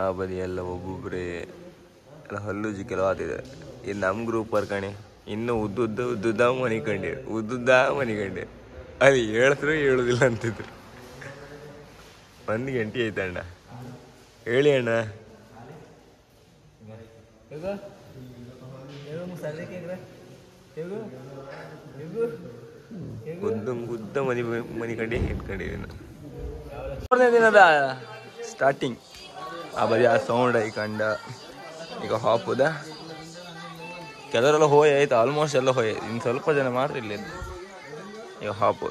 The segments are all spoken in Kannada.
ಆ ಬದಿ ಎಲ್ಲ ಒಬ್ಬೊಬ್ಬರೇ ಎಲ್ಲ ಹಲ್ಲುಜಿ ಕೆಲವಾದಿದೆ. ಇದು ನಮ್ಮ ಗ್ರೂಪ್ ಕಣೆ, ಇನ್ನೂ ಉದ್ದುದ್ದ ಮನಿಕಂಡೆ ಅಲ್ಲಿ ಹೇಳಿದ್ರು ಹೇಳುದಿಲ್ಲ ಅಂತಿದ್ರು. 1 ಗಂಟೆ ಆಯ್ತಣ್ಣ, ಹೇಳಿ ಅಣ್ಣ. ಗುದ್ದ ಮನಿಕಂಡೆ ಇಟ್ಕೊಂಡಿವಿ. 3ನೇ ದಿನದ ಸ್ಟಾರ್ಟಿಂಗ್. ಆ ಬದಿ ಆ ಸೌಂಡ್ ಐಕಂಡ ಈಗ ಹಾಪುದ ಕೆಲವರೆಲ್ಲ ಹೋಯ್ ಆಯ್ತು, ಆಲ್ಮೋಸ್ಟ್ ಎಲ್ಲ ಹೋಯ್. ಇನ್ನು ಸ್ವಲ್ಪ ಜನ ಮಾತ್ರ ಇಲ್ಲ ಈಗ ಹಾಪು.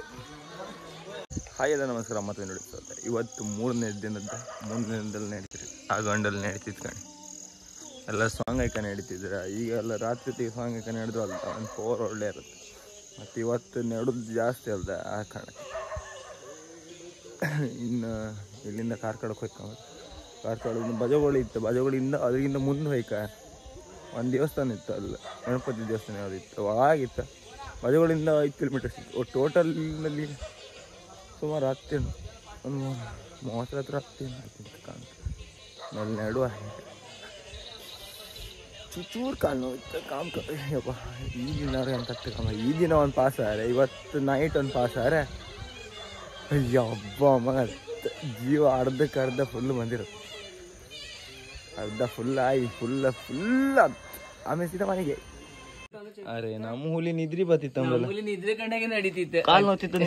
ಹಾಯ್ ಎಲ್ಲ ನಮಸ್ಕಾರ, ಮತ್ತೆ ನೋಡಿ ಇವತ್ತು 3ನೇ ದಿನದಲ್ಲಿ ನಡೀತಿರಿ. ಆ ಗಂಡಲ್ಲಿ ನಡೀತಿತ್ತು ಕಣೆ, ಎಲ್ಲ ಸಾಂಗ್ ಐಕ ನಡೀತಿದ್ರ. ಈಗ ಎಲ್ಲ ರಾತ್ರಿ ಸಾಂಗ್ ಐಕ ನಡೆದು ಅಲ್ಲ, ಒಂದು 4 ಒಳ್ಳೆ ಇರುತ್ತೆ. ಮತ್ತು ಇವತ್ತು ನಡೆದು ಜಾಸ್ತಿ ಅಲ್ದ ಆ ಕಾರಣಕ್ಕೆ. ಇನ್ನು ಇಲ್ಲಿಂದ ಕಾರ್ಕಳಕ್ಕೆ ಹೋಯ್ಕೊಂಡು, ಕಾರ್ಕಳದಿಂದ ಬಜಗಳಿಂದ ಅದರಿಂದ ಮುಂದೆ ಹೋಯ್ಕ ಒಂದು ದೇವಸ್ಥಾನ ಇತ್ತು, ಅಲ್ಲ ಗಣಪತಿ ದೇವಸ್ಥಾನ ಯಾವುದಿತ್ತು ಆಗಿತ್ತು. ಬಜಗಳಿಂದ 5 ಕಿಲೋಮೀಟರ್ಸ್ ಇತ್ತು. ಟೋಟಲ್ನಲ್ಲಿ ಸುಮಾರು 10 ಒಂದು 30 ಹತ್ರ 10 ಕಾಣ್ತು. ನಡುವ ಚೂರು ಕಾಲು ನೋಯ್ತು ಕಾಮ್ಕಪ್ಪ. ಈ ದಿನ ಅಂತ ಈ ದಿನ ಒಂದು ಪಾಸ್ ಆರೆ, ಇವತ್ತು ನೈಟ್ ಒಂದು ಪಾಸ್ ಆರೆ. ಅಯ್ಯೋ ಹಬ್ಬ ಮತ್ತೆ ಜೀವ ಅರ್ಧಕ್ಕರ್ಧ ಫುಲ್ ಬಂದಿರುತ್ತೆ. ಅರ್ಧ ಫುಲ್ ಆಗಿ ಫುಲ್ ಆಮೇಲೆ ಸೀದಾ ಮನೆಗೆ. ಅರೆ ನಮ್ಮ ಹುಲಿ ನಿದ್ರಿ ಬತ್ತಿತ್ತು, ನಿದ್ರೆ ಕಂಡಾಗೆ ನಡೀತಿತ್ತು. ಕಾಲು ನೋಡ್ತಿತ್ತು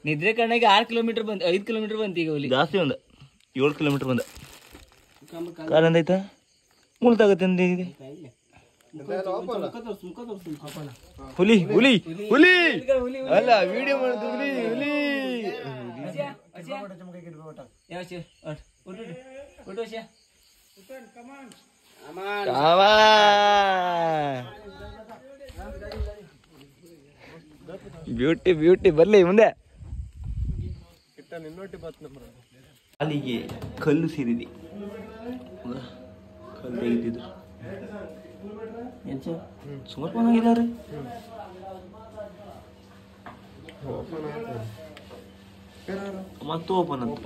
ನಿದ್ರೆ ಕಂಡಾಗೆ 6 ಕಿಲೋಮೀಟರ್ ಬಂದು 5 ಕಿಲೋಮೀಟರ್ ಬಂತು. ಈಗ ಹುಲಿ ಜಾಸ್ತಿ ಬಂದ 7 ಕಿಲೋಮೀಟರ್ ಬಂದ. ಕಾಲಂದಾಯ್ತಾ ಮುಳ್ತಾಗತ್ತೆ ಅಂದಿದೆ. ಹುಲಿ ಹುಲಿ ಹುಲಿ ಅಲ್ಲ ವಿಡಿಯೋ ಮಾಡುದು ಹುಲಿ ಹುಲಿ. ಬ್ಯೂಟಿ ಬ್ಯೂಟಿ ಬರ್ಲಿ ಮುಂದೆ. ಕಾಲಿಗೆ ಕಲ್ಲು ಸೇರಿದೆ, ಕಲ್ಲು ತೆಗೆದಿದ್ದು ಸುಮಾರು ಫೋನ್ ಆಗಿದ್ದಾರೆ. ಮತ್ತು ಓಪನ್ ಅಂತ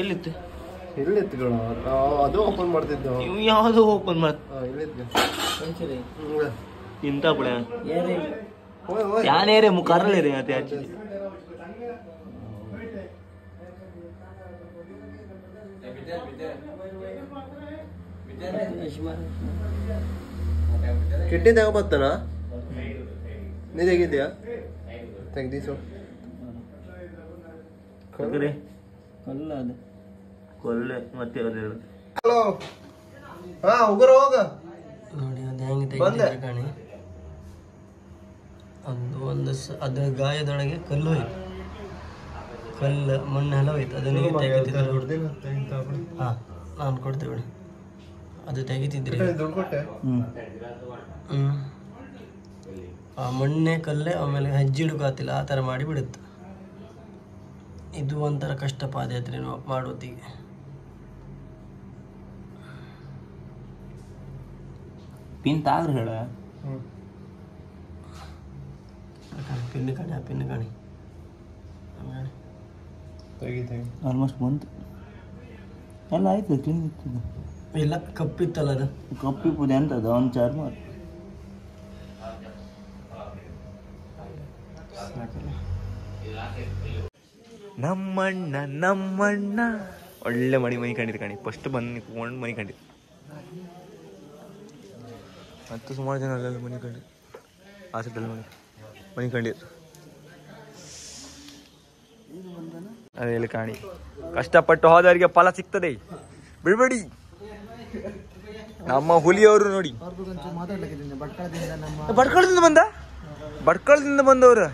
ಎಲ್ಲಿತ್ತು ಅದು ಓಪನ್ ಮಾಡ್ತಿದ್ದು. ಯಾವುದು ಓಪನ್ ಮಾಡ ಇಂತ ಬಿಡ ಯಾನೇರೆ ಮುಖಾರಲ್ಲೇ ರೀ ಮತ್ತೆ ಆಚೆ. ಕಿಡ್ನಿ ತಗೋಬತ್ತಾನ ನೀ ತೆಗಿದ್ಯಾ? ತೆಗ್ದೀಸು ಕೊಲ್ಲೆ ಮತ್ತೆ ಹಲೋ. ಹಾ ಹೋಗ್ರ ಹೋಗ ನೋಡಿ ಅದು ಹೆಂಗೆ ತೆಗಿತಾರೆ ಕಾಣಿ. ಒಂದು ಅದು ಗಾಯದೊಳಗೆ ಕಲ್ಲು ಹೋಯ್ತು, ಕಲ್ಲು ಮಣ್ಣೆಲ್ಲ ಹೋಯ್ತು. ಅದನ್ನ ತೆಗಿತಿದ್ರು. ಹಾಂ ನಾನು ಕೊಡ್ತೇವೆ ಬಿಡಿ, ಅದು ತೆಗಿತಿದ್ರಿ. ಆ ಮಣ್ಣೆ ಕಲ್ಲೇ ಆಮೇಲೆ ಹೆಜ್ಜೆ ಹಿಡುಕಾತಿಲ್ಲ, ಆ ಥರ ಮಾಡಿ ಬಿಡುತ್ತೆ. ಇದು ಒಂಥರ ಕಷ್ಟ ಪಾದಯಾತ್ರೆ ಮಾಡೋದಿಗೆ. ಪಿನ್ ತಾಗ್ರ ಹೇಳ ಪಿನ್ ಕಾಣಿ, ಆ ಪಿನ್ ಕಾಣಿ ಆಲ್ಮೋಸ್ಟ್ ಬಂತು ಎಲ್ಲ ಆಯ್ತು. ಕ್ಲೀನ್ ಇತ್ತು ಇಲ್ಲ ಕಪ್ಪಿತ್ತಲ್ಲ, ಅದು ಕಪ್ಪಿಪ್ಪುದು ಎಂತದ ಒಂದು ಚಾರ್ ಮಾರು. ನಮ್ಮಣ್ಣ ಒಳ್ಳೆ ಮನಿ ಕಂಡಿದ್ದು ಕಣಿ. ಫಸ್ಟ್ ಬಂದು ಕುತ್ಕೊಂಡು ಮನಿ ಕಂಡಿದ್ದು. ಮತ್ತು ಸುಮಾರು ಜನ ಅಲ್ಲೆಲ್ಲ ಮನಿ ಕಂಡಿದ್ದು, ಹಾಸ್ಪಿಟಲ್ ಮನಿ ಕಂಡಿದ್ದು. ಅದೆಲ್ಲ ಕಾಣಿ. ಕಷ್ಟಪಟ್ಟು ಹೋದವರಿಗೆ ಫಲ ಸಿಗ್ತದೆ, ಬಿಡ್ಬೇಡಿ. ನಮ್ಮ ಹುಲಿಯವರು ನೋಡಿ, ಭಟ್ಕಳದಿಂದ ಬಂದವರು.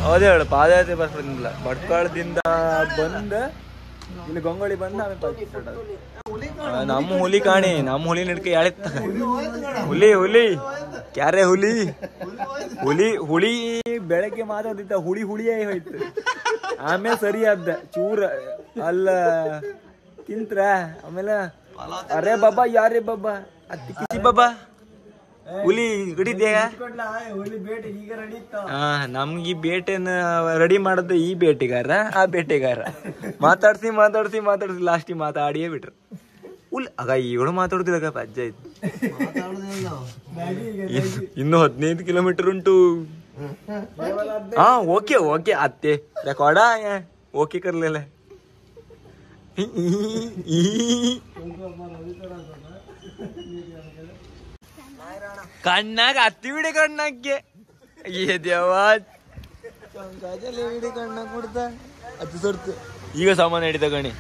ಅದೇ ಹೇಳು, ಪಾದಯಾತ್ರೆ ಬರ್ತಿಲ್ಲ, ಭಟ್ಕಳದಿಂದ ಬಂದ ಇಲ್ಲಿ ಗಂಗೊಳ್ಳಿ ಬಂದ ಆಮೇಲೆ ನಮ್ಮ ಹುಲಿ ಕಾಣಿ. ನಮ್ಮ ಹುಲಿ ನಡ್ಕೆ ಯಾಳಿತ್ತ ಹುಲಿ ಕ್ಯಾರೆ ಹುಲಿ ಬೆಳಗ್ಗೆ ಮಾತಾಡಿದ್ದ ಹುಳಿಯೇ ಹೋಯ್ತು. ಆಮೇಲೆ ಸರಿ ಆದ ಚೂರ ಅಲ್ಲ ತಿಂತ್ರ. ಆಮೇಲೆ ಅರೆ ಬಾಬಾ ಯಾರೇ ಬಾಬಾ ಅತ್ತಿ ಕಿಸಿ ಬಾಬಾ ಹುಲಿ ಹಿಡಿದ್ಯಾ? ಹುಲಿ ಬೇಟೆ ಈಗ ರೆಡಿ ಇತ್ತು. ನಮ್ಗೆ ಈ ಬೇಟೆನ ರೆಡಿ ಮಾಡೋದು ಈ ಬೇಟೆಗಾರ ಆ ಬೇಟೆಗಾರ ಮಾತಾಡ್ಸಿ ಮಾತಾಡ್ಸಿ ಮಾತಾಡ್ಸಿ ಲಾಸ್ಟಿಗೆ ಮಾತಾಡಿಯೇ ಬಿಟ್ರು. ಆಗ ಇವಳು ಮಾತಾಡುದಿಲ್ಲಪ್ಪ ಅಜ್ಜ ಇತ್ತು. ಇನ್ನು 15 ಕಿಲೋಮೀಟರ್ ಉಂಟು. ಓಕೆ ಓಕೆ ಅತ್ತೆ ರೆಕಾರ್ಡ ಓಕೆ ಕರ್ಲಿಲ್ಲ. ಕಣ್ಣಾಗ ಹತ್ತಿ ಬಿಡಿ ಕಣ್ಣಕ್ಕೆ ದೇವಾ ಕಣ್ಣ ಕೊಡ್ತ ಹತ್ತು ಸರ್ತು ಈಗ ಸಾಮಾನು ಹಿಡಿದ ಗಣಿ.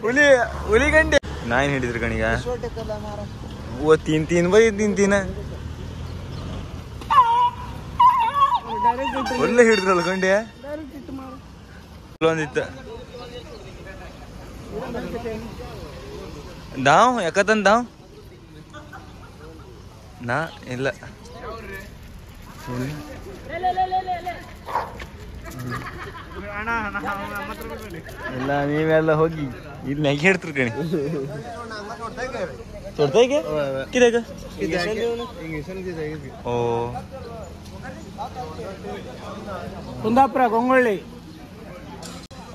ಹುಲಿ ಹುಲಿ ಗಂಡೆ ನಾಯಿನ್ ಹಿಡಿದ್ರು ಗಣಿಗ. ತಿಂತೀನ್ ಬೈ ತಿಂತೀನ ಒಳ್ಳೆ ಹಿಡಿದ್ರಲ್ಲ ಗಂಡೆ. ಒಂದಿತ್ತ दाव एकतन दाव ना ಇಲ್ಲ ಇಲ್ಲ ನೀವೆಲ್ಲ ಹೋಗಿ ಇಲ್ಲಿ ನೆಗೆ ಹೇಳ್ತಿರ್ ಕಣಿ ತೊಡ್ತಾಯಿಗೆ ಕಿದಾಗ ಓ ಕುಂದಾಪುರ ಗೊಂಗೊಳ್ಳಿ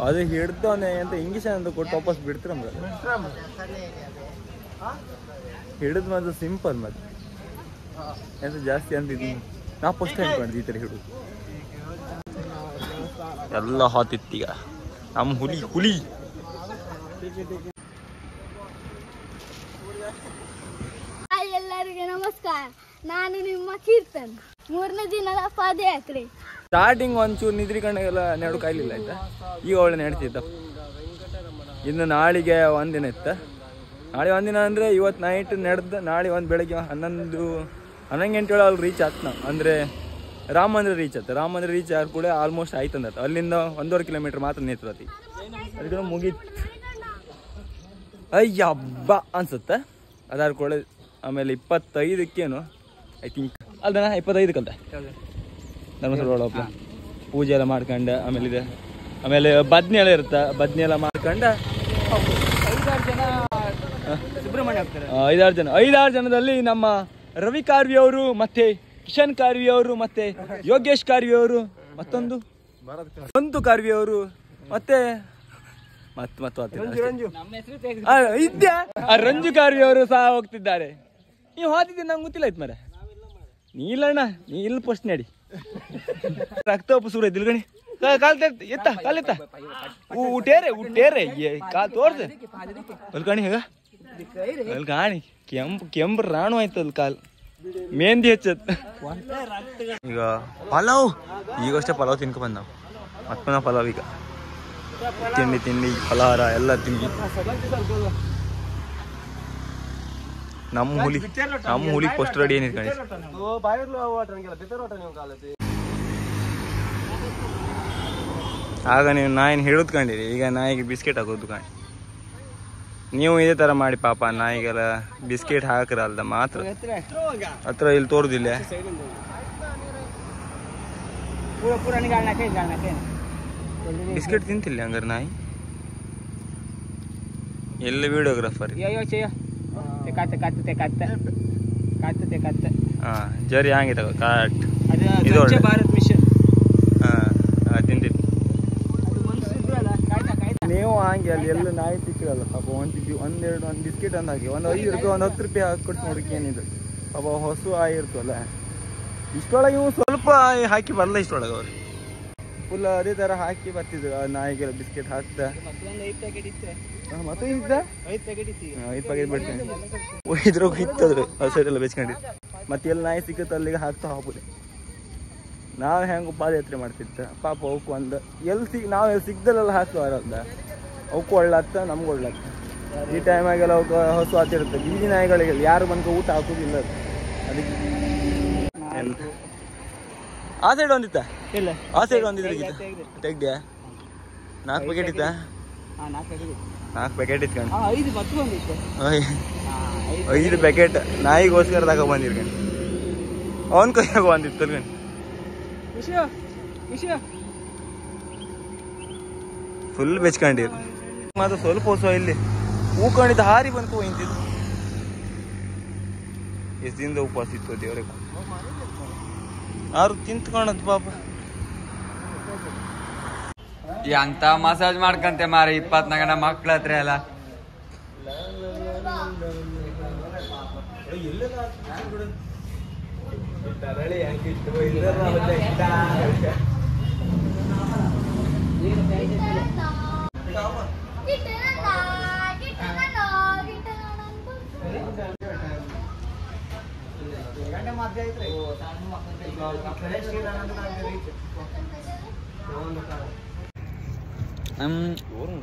ಅದು ಹಿಡ್ತಾನೆ ಅಂತ ಇಂಗ್ಲೀಷ್ ಅಂತ ಕೊಟ್ಟು ವಾಪಸ್ ಬಿಡ್ತೀರಮ್ಮ. ಹಿಡಿದ್ ಮಾತ್ರ ಸಿಂಪಲ್ ಮತ್ತೆ ಎಂತ ಜಾಸ್ತಿ ಅಂತಿದ್ವಿ. ನಾ ಫಸ್ಟ್ ಟೈಮ್ ಕಾಣಿದ್ವಿ ಈ ಥರ ಹಿಡಿದು. ಎಲ್ಲ ಹಾತಿತ್ತೀಗ ನಮ್ಮ ಹುಲಿ ಹುಲಿ. ಎಲ್ಲರಿಗೆ ನಮಸ್ಕಾರ, ನಾನು ನಿಮ್ಮ ಕೀರ್ತನ್. 3ನೇ ದಿನದ ಪಾದಯಾತ್ರೆ. ಸ್ಟಾರ್ಟಿಂಗ್ ಒಂಚೂರು ನಿದ್ರಿ ಕಣ್ಣೆಲ್ಲ ನೆಡು ಕಾಯ್ಲಿಲ್ಲ ಆಯ್ತಾ. ಈಗ ಒಳ್ಳೆ ನೆಡ್ತಿದ್ದ. ಇನ್ನು ನಾಳೆಗೆ ಒಂದಿನ ಇತ್ತ. ನಾಳೆ ಒಂದಿನ ಅಂದರೆ ಇವತ್ತು ನೈಟ್ ನಡೆದು ನಾಳೆ ಒಂದು ಬೆಳಗ್ಗೆ 11 ಗಂಟೆ ಒಳಗೆ ಅಲ್ಲಿ ರೀಚ್ ಆಯ್ತು ನಾವು. ಅಂದರೆ ರಾಮ ಮಂದಿರ ರೀಚ್ ಆಯ್ತು. ರಾಮ ಮಂದಿರ ರೀಚ್ ಆದ ಕೂಡ ಆಲ್ಮೋಸ್ಟ್ ಆಯ್ತು ಅಂದತ್ತು. ಅಲ್ಲಿಂದ 1.5 ಕಿಲೋಮೀಟ್ರ್ ಮಾತ್ರ ನೇತ್ರತಿ. ಅದಕ್ಕೆ ಮುಗೀತು. ಅಯ್ಯ ಹಬ್ಬ ಅನ್ಸುತ್ತೆ. ಅದಾದ ಕೂಡ ಆಮೇಲೆ 25ಕ್ಕೇನು ಐ ಥಿಂಕ್ ಅಲ್ದನ 25 ಕಲ್ತ ಧರ್ಮಸ್ಥಳ ಒಳಪ್ಪ ಪೂಜೆ ಎಲ್ಲ ಮಾಡ್ಕೊಂಡು ಆಮೇಲೆ ಬದ್ನಿ ಎಲ್ಲ ಇರುತ್ತೆ. ಬದ್ನಿ ಎಲ್ಲ ಮಾಡ್ಕೊಂಡು 5-6 ಜನದಲ್ಲಿ ನಮ್ಮ ರವಿ ಕಾರ್ವಿ ಅವರು ಮತ್ತೆ ಕಿಶನ್ ಕಾರ್ವಿ ಅವರು ಮತ್ತೆ ಯೋಗೇಶ್ ಕಾರ್ವಿ ಅವರು ಮತ್ತೊಂದು ಸಂತು ಕಾರ್ವಿ ಅವರು ಮತ್ತೆ ರಂಜು ಕಾರ್ವಿ ಅವರು ಸಹ ಹೋಗ್ತಿದ್ದಾರೆ. ನೀವು ಹೋದಿದ್ದೆ ನಂಗೆ ಗೊತ್ತಿಲ್ಲ ಆಯ್ತು ಮರೆ. ನೀ ಇಲ್ಲಣ್ಣ, ನೀ ಇಲ್ಲಿ ಪೋಸ್ಟ್ ನಡಿ. ರಕ್ತ ಉಪ್ಪು ಸೂರ ದಿಲ್ಗಣಿ ಕಾಲ್ ಎತ್ತ ಕಾಲ್ ಎತ್ತ ಉಟ್ಟೇರೆ ಕಾಲ್ ತೋರ್ಸ ಅಲ್ಕಾಣಿ ಹೇಗ ಅಲ್ಕಾಣಿ ಕೆಂಪು ರಾಣು ಆಯ್ತು ಅಲ್ಲಿ ಕಾಲ್ ಮೆಹಂದಿ ಹೆಚ್ಚತ್. ಈಗ ಪಲಾವ್ ಈಗಷ್ಟೇ ಪಲಾವ್ ತಿನ್ಕೊ ಬಂದ್ ನಾವು. ಮತ್ತೆ ಪಲಾವ್ ಈಗ ತಿಂಡಿ ಫಲಹಾರ ಎಲ್ಲ ತಿಂಡಿ. ನಮ್ಮ ಹುಲಿ ಪೋಸ್ಟ್ ರೆಡಿ ಏನಿದೆ ಕಣಿ. ಆಗ ನೀವು ನಾಯಿನ ಹಿಡಿದು ಕಂಡಿರಿ. ಈಗ ನಾಯಿಗೆ ಬಿಸ್ಕೆಟ್ ಹಾಕೋದು ಕಾಣಿ. ನೀವು ಇದೇ ಥರ ಮಾಡಿ ಪಾಪ. ನಾಯಿಗೆಲ್ಲ ಬಿಸ್ಕೆಟ್ ಹಾಕಿರಲ್ದ ಮಾತ್ರ ಹತ್ರ ಇಲ್ಲಿ ತೋರುದಿಲ್ಲ. ಬಿಸ್ಕೆಟ್ ತಿಂತಿಲ್ಲ ಹಂಗಾರೆ ನಾಯಿ. ಎಲ್ಲಿ ವಿಡಿಯೋಗ್ರಾಫರ್ ಜರಿ ಹಂಗೆ ತಗೋ ಕಾಟ್ ತಿಂತಿತ್ತು ನೀವು ಹಂಗೆ. ಅಲ್ಲಿ ಎಲ್ಲ ನಾಯಿ ಸಿಕ್ಕಿರಲ್ಲ ಪಾಪ. ಒಂದು ಬಿಸ್ಕೆಟ್ ಅಂತ ಹಾಕಿ ಒಂದು 5 ರೂಪಾಯಿ ಒಂದು 10 ರೂಪಾಯಿ ಹಾಕೊಟ್ಟು ನೋಡಕ್ಕೆ ಏನಿದೆ ಪಾಪ. ಹೊಸು ಆಗಿರ್ತವಲ್ಲ ಇಷ್ಟೊಳಗೆ ಇವು ಸ್ವಲ್ಪ ಹಾಕಿ ಬರಲ್ಲ. ಇಷ್ಟೊಳಗೆ ಅವ್ರು ಫುಲ್ ಅದೇ ಥರ ಹಾಕಿ ಬರ್ತಿದ್ರು ಆ ನಾಯಿಗೆಲ್ಲ ಬಿಸ್ಕೆಟ್ ಹಾಕ್ತಾ. ಮತ್ತೆ 5 ಪ್ಯಾಕೆಟ್ ಬಿಡ್ತೇನೆ ಇದ್ರಾಗ ಇತ್ತದ್ರು ಆ ಸೈಡೆಲ್ಲ ಬೆಚ್ಕೊಂಡಿತ್ತು. ಮತ್ತೆ ಎಲ್ಲಿ ನಾಯಿ ಸಿಕ್ಕತ್ತೆ ಅಲ್ಲಿಗೆ ಹಾಕ್ತಾ ಹೋಗ್ಬೋದು. ನಾವು ಹೆಂಗೆ ಪಾದಯಾತ್ರೆ ಮಾಡ್ತಿದ್ದ ಪಾಪ ಅವಕ್ಕೂ ಒಂದು ನಾವು ಎಲ್ಲಿ ಸಿಗ್ದಲ್ಲೆಲ್ಲ ಹಾಕ್ತವಲ್ಲ ಅವಕ್ಕೂ ಒಳ್ಳತ್ತ ನಮ್ಗೆ ಒಳ್ಳತ್ತ. ಈ ಟೈಮಾಗೆಲ್ಲ ಅವಕ್ಕೆ ಹಸು ಹಾತಿರುತ್ತೆ. ಬೀದಿ ನಾಯಿಗಳಿಗೆ ಯಾರು ಬಂದು ಊಟ ಹಾಕೋದಿಲ್ಲ. ಅದಕ್ಕೆ ಆ ಸೈಡ್ ಒಂದಿತ್ತ ಇಲ್ಲ ಆ ಸೈಡ್ ಒಂದಿದ್ರೆ ತೆಗ್ದ್ಯಾ 4 ಪ್ಯಾಕೆಟ್ ಇತ್ತ. 4 ಪ್ಯಾಕೆಟ್ ಇತ್ಕೊಂಡು 5 ಪ್ಯಾಕೆಟ್ ನಾಯಿಗೋಸ್ಕರ ತಗೊ ಬಂದಿರ್ಕೊಂಡು ಅವನ ಕೈಯಾಗ ಒಂದಿತ್ತು ಅಲ್ಕೊಂಡು. ಫುಲ್ ಬೆಚ್ಕೊಂಡಿರಿ ಮಾತ್ರ ಸ್ವಲ್ಪ ಹೊಸ ಇಲ್ಲಿ ಹೂಕೊಂಡಿದ್ದು ಹಾರಿ ಬಂತು ಇಂತಿದ್ದು ಎಷ್ಟು ದಿನದ ಉಪವಾಸ ಇತ್ತು ದೇವ್ರಿಗೆ ಯಾರು ತಿಂತ್ಕೊಂಡದ್ ಪಾಪ ಅಂತ ಮಸಾಜ್ ಮಾಡ್ಕಂತೆ ಮಾರ 24 ಗಂಟೆ ಮಕ್ಳ ಹತ್ರ ಎಲ್ಲ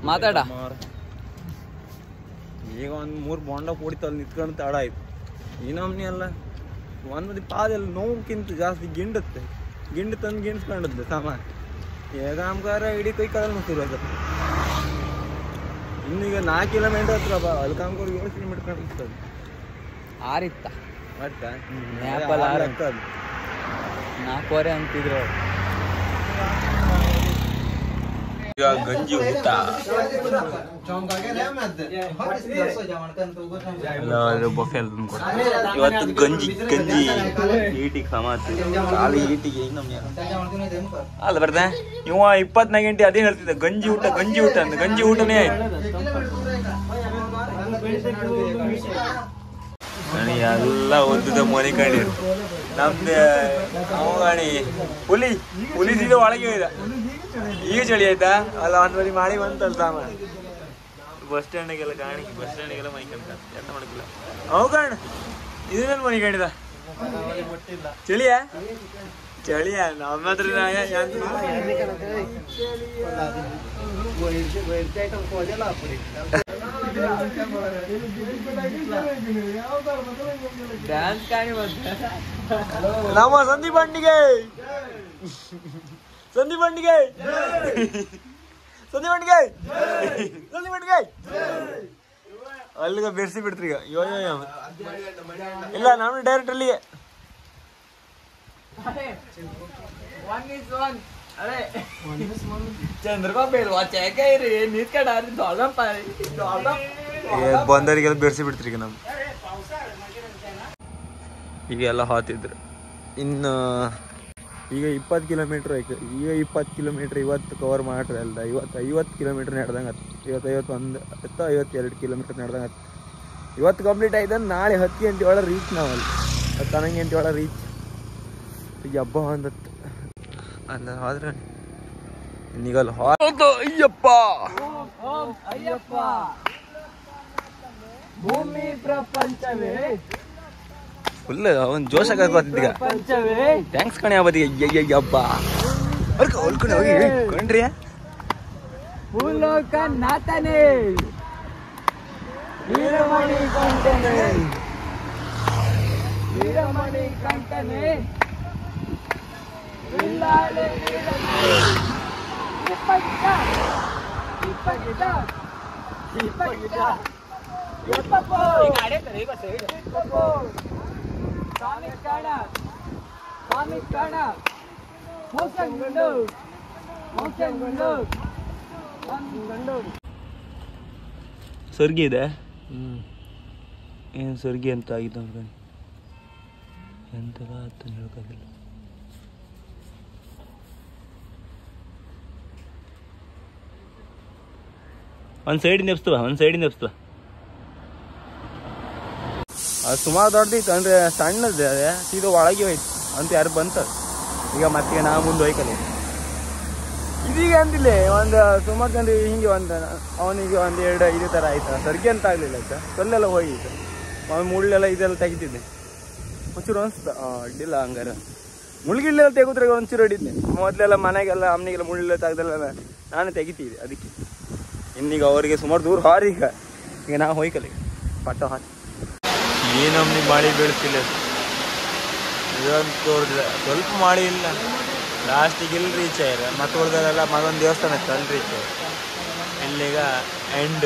ಮಾತಾಡ ಈಗ ಒಂದು 3 ಬೊಂಡ ಹೊಡಿತು ಅಲ್ಲಿ ನಿಂತ್ಕೊಂಡು ತಡ ಆಯ್ತು ಈ ನಮ್ನಿ ಅಲ್ಲ ಒಂದು ಪಾದೆಲ್ಲ ನೋವುಕ್ಕಿಂತ ಜಾಸ್ತಿ ಗಿಂಡತ್ತೆ ಗಿಂಡು ತಂದು ಗಿಂಡ್ಸ್ಕೊಂಡದ್ದು ಸಾಮಾನು ಈಗ ನಮ್ಗಾರ ಇಡೀ ಕೈ ಕಾಲನ್ನು ಶುರು ಆಗತ್ತೆ ಇನ್ನೀಗ 4 ಕಿಲೋಮೀಟರ್ ಹತ್ರ ಬಾ ಅಲ್ಲಿ ಕಾಮ್ಗಾರ 7 ಕಿಲೋಮೀಟರ್ ಕಾಣಿಸ್ತದೆ ಆರಿತ್ತ ಅಟ್ಟ ನ್ಯಾಪಲ್ ಆರು ಅದು 4 ಅಂತಿದ್ರು ಈಗ ಗಂಜಿ ಊಟ ಇವತ್ತು ಗಂಜಿ ಗಂಜಿ ಈಟಿಗೆ ಸಮಾತಿ ಕಾಲು ಈಟಿಗೆ ಅಲ್ಲ ಬರ್ದೆ ಇವ 24 ಗಂಟೆ ಅದೇ ಹೇಳ್ತಿದ್ದ ಗಂಜಿ ಊಟ ಅಂತ ಗಂಜಿ ಊಟನೇ ಆಯ್ತು ನನಗೆ ಎಲ್ಲ ಒದ್ದದ ಮನೆ ಕಂಡಿರು ನಮ್ದು ಅವಗಾಣಿ ಹುಲಿ ಸೀದಾ ಒಳಗೆ ಹೋಯ್ದ ಈಗ ಚಳಿ ಆಯ್ತಾ ಅಲ್ಲ ಒಂದು ಬರಿ ಮಾಡಿ ಬಂತಲ್ಲ ಸಾಮಾನು ಬಸ್ ಸ್ಟ್ಯಾಂಡಿಗೆಲ್ಲ ಕಾಣಿ ಬಸ್ ಸ್ಟ್ಯಾಂಡಿಗೆಲ್ಲ ಮನೆ ಕಂಡ ಎಂತ ಮಾಡಕ್ಕಿಲ್ಲ ಅವು ಕಾಣ ಇದನ್ನೇನು ಮನೆ ಕಂಡಿದ ಚಳಿಯಾ ನಮ್ಮ ಹತ್ರ ನಮ್ಮ ಸಂದೀಪ್ ಬಂಡಿಗೆ ಅಲ್ಲಿಗ ಬೆರ್ಸಿ ಬಿಡ್ತ್ರಿ ಈಗ ಇಲ್ಲ ನಾನು ಡೈರೆಕ್ಟ್ ಅಲ್ಲಿಗೆ ಬಂದರಿಗೆಲ್ಲ ಬೆರ್ಸಿ ಬಿಡ್ತ್ರಿ ಈಗ ನಮ್ ಈಗ ಎಲ್ಲ ಹಾತಿದ್ರು ಇನ್ನು ಈಗ 20 ಕಿಲೋಮೀಟ್ರ್ ಆಯ್ತು ಈಗ 20 ಕಿಲೋಮೀಟ್ರ್ ಇವತ್ತು ಕವರ್ ಮಾಡ್ರಿ ಅಲ್ದ 50 ಕಿಲೋಮೀಟ್ರ್ ನಡೆದಂಗೆ ಆಯ್ತು 52 ಕಿಲೋಮೀಟ್ರ್ ನಡೆದಂಗೆ ಆಯ್ತು ಇವತ್ತು ಕಂಪ್ಲೀಟ್ ಆಯ್ತು ನಾಳೆ 10 ಗಂಟೆ ಒಳಗೆ ರೀಚ್ ನಾವಲ್ಲಿ 11 ಗಂಟೆ ಒಳಗೆ ರೀಚ್ ಈಗ ಹಬ್ಬ ಅಂದತ್ತು ಅಲ್ಲ ಹೋದ್ರೆ ಇನ್ನೀಗಲ್ಲ ಹೌದು ಅಯ್ಯಪ್ಪ ಭೂಮಿ ಪ್ರಪಂಚವೇ ಫುಲ್ ಒಂದು ಜೋಶ್ ಆಗದ್ ಬರ್ತಿದ್ದೀಗ ಥ್ಯಾಂಕ್ಸ್ ಕಣೆ ಅವತ್ತಿಗೆ ಅಯ್ಯಯ್ಯಪ್ಪ ಹೊಲ್ಕೊಂಡು ಹೋಗಿ ಕೊಂಡ್ರಿ ಭೂಲೋಕ ನಾತನೇ ವೀರಮಣಿ ಕಂಠನೆ ಇಲ್ಲಾಳೆ ಸ್ವಾಮಿ ಕಾಣ ಮೋಸಂಗುಂಡು ಸ್ವರ್ಗಿ ಇದೆ ಏನು ಸ್ವರ್ಗಿ ಅಂತ ಆಗಿದ್ದು ಅನ್ಕೊಂಡು ಎಂತೆಲ್ಲ ಅಂತ ಹೇಳ್ಕೋದಿಲ್ಲ ಒಂದು ಸೈಡಿಂದ ಎಬ್ಸ್ತವ ಅದು ಸುಮಾರು ದೊಡ್ಡದಿತ್ತು ಅಂದರೆ ಸಣ್ಣದು ಅದೇ ಸೀದಾ ಒಳಗೆ ಹೋಯ್ತು ಅಂತ ಯಾರು ಬಂತ ಈಗ ಮತ್ತೆ ನಾ ಮುಂದೆ ಹೋಯ್ಕಲಿ ಇದೀಗ ಅಂದಿಲ್ಲ ಒಂದು ಸುಮಾರು ಜನ ಹಿಂಗೆ ಒಂದು ಅವನಿಗೆ 1-2 ಥರ ಆಯ್ತಾ ಸರ್ಗಿ ಅಂತ ಆಗಲಿಲ್ಲ ಆಯ್ತಾ ಸೊಲ್ಲೆಲ್ಲ ಹೋಗಿತ್ತು ಮುಳ್ಳೆಲ್ಲ ಇದೆಲ್ಲ ತೆಗಿತಿದ್ದೆ ಒಂಚೂರು ಅನಿಸ್ತಾ ಅಡ್ಡಿಲ್ಲ ಹಂಗಾರೆ ಮುಳುಗಿಳ್ಳೆಲ್ಲ ತೆಗೆದ್ರೆ ಒಂಚೂರು ಅಡಿದ್ದೆ ಮೊದಲೆಲ್ಲ ಮನೆಗೆಲ್ಲ ಅಮ್ಮನಿಗೆಲ್ಲ ಮುಳ್ಳೆಲ್ಲ ತೆಗ್ದೆಲ್ಲ ನಾನೇ ತೆಗಿತಿದ್ದೆ ಅದಕ್ಕೆ ಇನ್ನೀಗ ಅವರಿಗೆ ಸುಮಾರು ದೂರ ಹಾರಿ ಈಗ ನಾ ಹೋಯ್ಕಲಿ ಪಟ್ಟ ಹಾಕಿ ಏನಮ್ಮನಿ ಮಾಡಿ ಬೆಳೆಸಿಲ್ಲ ಇದೊಂದು ತೋರಿಲ್ಲ ಸ್ವಲ್ಪ ಮಾಡಿ ಇಲ್ಲ ಲಾಸ್ಟಿಗೆ ಇಲ್ಲಿ ರೀಚ್ ಆಯ್ರ ಮತ್ತೆ ಉಳಿದರೆಲ್ಲ ಮಗನ ದೇವಸ್ಥಾನ ಇತ್ತು ಅಲ್ಲಿ ರೀಚ್ ಆಯ್ತು ಇಲ್ಲಿಗ ಎಂಡ್